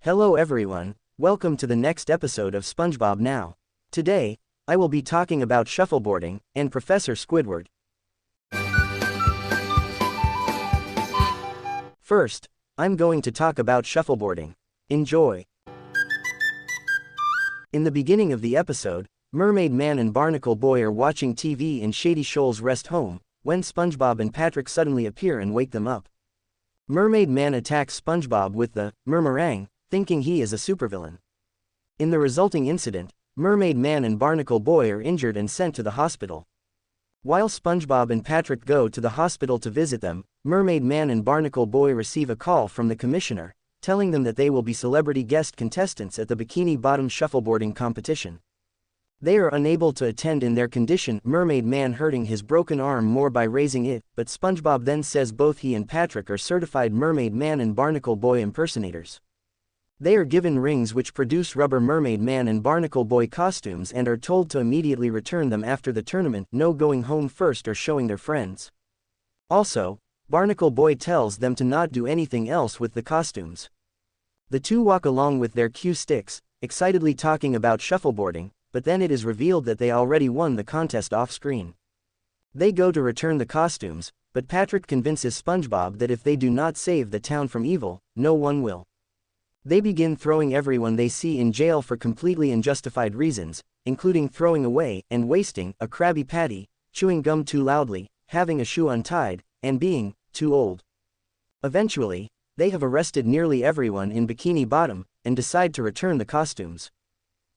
Hello everyone, welcome to the next episode of SpongeBob Now. Today, I will be talking about shuffleboarding and Professor Squidward. First, I'm going to talk about shuffleboarding. Enjoy! In the beginning of the episode, Mermaid Man and Barnacle Boy are watching TV in Shady Shoals Rest Home, when SpongeBob and Patrick suddenly appear and wake them up. Mermaid Man attacks SpongeBob with the Murmurang, thinking he is a supervillain. In the resulting incident, Mermaid Man and Barnacle Boy are injured and sent to the hospital. While SpongeBob and Patrick go to the hospital to visit them, Mermaid Man and Barnacle Boy receive a call from the commissioner, telling them that they will be celebrity guest contestants at the Bikini Bottom shuffleboarding competition. They are unable to attend in their condition, Mermaid Man hurting his broken arm more by raising it, but SpongeBob then says both he and Patrick are certified Mermaid Man and Barnacle Boy impersonators. They are given rings which produce rubber Mermaid Man and Barnacle Boy costumes and are told to immediately return them after the tournament, no going home first or showing their friends. Also, Barnacle Boy tells them to not do anything else with the costumes. The two walk along with their cue sticks, excitedly talking about shuffleboarding, but then it is revealed that they already won the contest off-screen. They go to return the costumes, but Patrick convinces SpongeBob that if they do not save the town from evil, no one will. They begin throwing everyone they see in jail for completely unjustified reasons, including throwing away and wasting a Krabby Patty, chewing gum too loudly, having a shoe untied, and being too old. Eventually, they have arrested nearly everyone in Bikini Bottom and decide to return the costumes.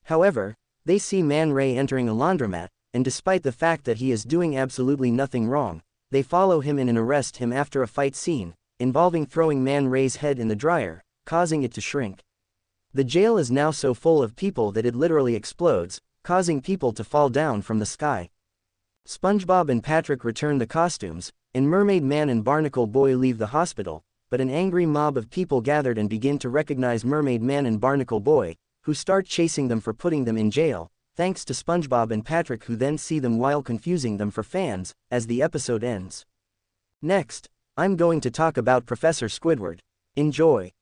However, they see Man Ray entering a laundromat, and despite the fact that he is doing absolutely nothing wrong, they follow him in and arrest him after a fight scene, involving throwing Man Ray's head in the dryer, causing it to shrink. The jail is now so full of people that it literally explodes, causing people to fall down from the sky. SpongeBob and Patrick return the costumes, and Mermaid Man and Barnacle Boy leave the hospital, but an angry mob of people gathered and begin to recognize Mermaid Man and Barnacle Boy, who start chasing them for putting them in jail, thanks to SpongeBob and Patrick, who then see them while confusing them for fans, as the episode ends. Next, I'm going to talk about Professor Squidward. Enjoy!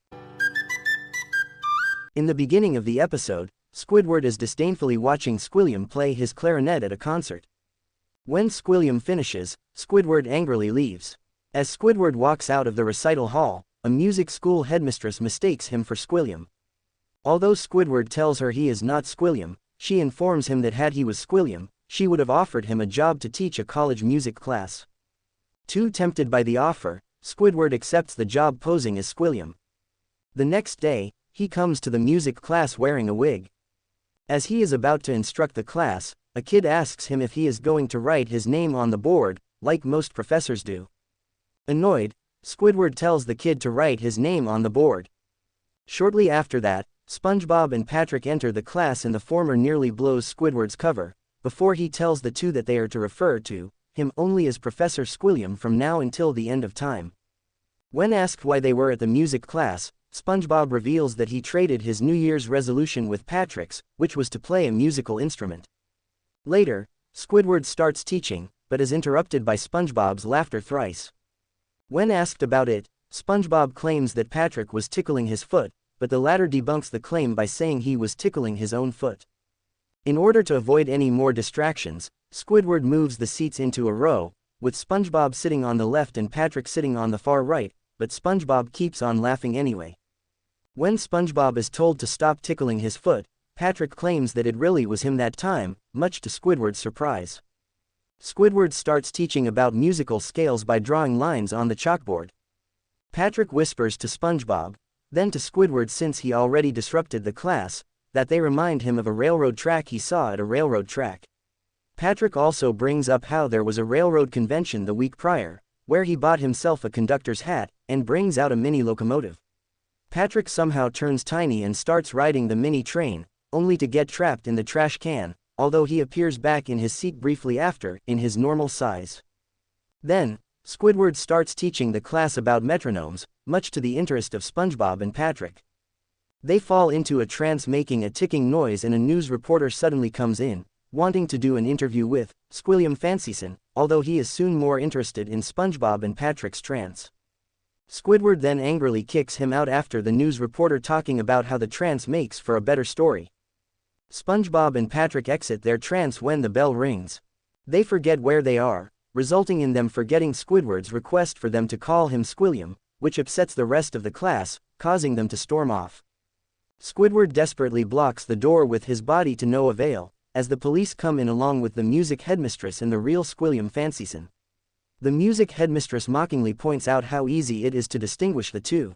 In the beginning of the episode, Squidward is disdainfully watching Squilliam play his clarinet at a concert. When Squilliam finishes, Squidward angrily leaves. As Squidward walks out of the recital hall, a music school headmistress mistakes him for Squilliam. Although Squidward tells her he is not Squilliam, she informs him that had he was Squilliam, she would have offered him a job to teach a college music class. Too tempted by the offer, Squidward accepts the job posing as Squilliam. The next day, he comes to the music class wearing a wig. As he is about to instruct the class, a kid asks him if he is going to write his name on the board, like most professors do. Annoyed, Squidward tells the kid to write his name on the board. Shortly after that, SpongeBob and Patrick enter the class and the former nearly blows Squidward's cover, before he tells the two that they are to refer to him only as Professor Squilliam from now until the end of time. When asked why they were at the music class, SpongeBob reveals that he traded his New Year's resolution with Patrick's, which was to play a musical instrument. Later, Squidward starts teaching, but is interrupted by SpongeBob's laughter thrice. When asked about it, SpongeBob claims that Patrick was tickling his foot, but the latter debunks the claim by saying he was tickling his own foot. In order to avoid any more distractions, Squidward moves the seats into a row, with SpongeBob sitting on the left and Patrick sitting on the far right, but SpongeBob keeps on laughing anyway. When SpongeBob is told to stop tickling his foot, Patrick claims that it really was him that time, much to Squidward's surprise. Squidward starts teaching about musical scales by drawing lines on the chalkboard. Patrick whispers to SpongeBob, then to Squidward since he already disrupted the class, that they remind him of a railroad track he saw at a railroad track. Patrick also brings up how there was a railroad convention the week prior, where he bought himself a conductor's hat, and brings out a mini locomotive. Patrick somehow turns tiny and starts riding the mini train, only to get trapped in the trash can, although he appears back in his seat briefly after, in his normal size. Then, Squidward starts teaching the class about metronomes, much to the interest of SpongeBob and Patrick. They fall into a trance making a ticking noise and a news reporter suddenly comes in, wanting to do an interview with Squilliam Fancyson, although he is soon more interested in SpongeBob and Patrick's trance. Squidward then angrily kicks him out after the news reporter talking about how the trance makes for a better story. SpongeBob and Patrick exit their trance when the bell rings. They forget where they are, resulting in them forgetting Squidward's request for them to call him Squilliam, which upsets the rest of the class, causing them to storm off. Squidward desperately blocks the door with his body to no avail, as the police come in along with the music headmistress and the real Squilliam Fancyson. The music headmistress mockingly points out how easy it is to distinguish the two.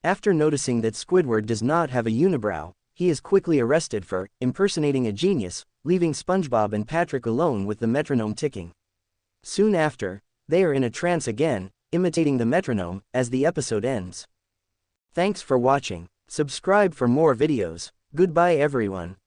After noticing that Squidward does not have a unibrow, he is quickly arrested for impersonating a genius, leaving SpongeBob and Patrick alone with the metronome ticking. Soon after, they are in a trance again, imitating the metronome, as the episode ends. Thanks for watching. Subscribe for more videos. Goodbye everyone.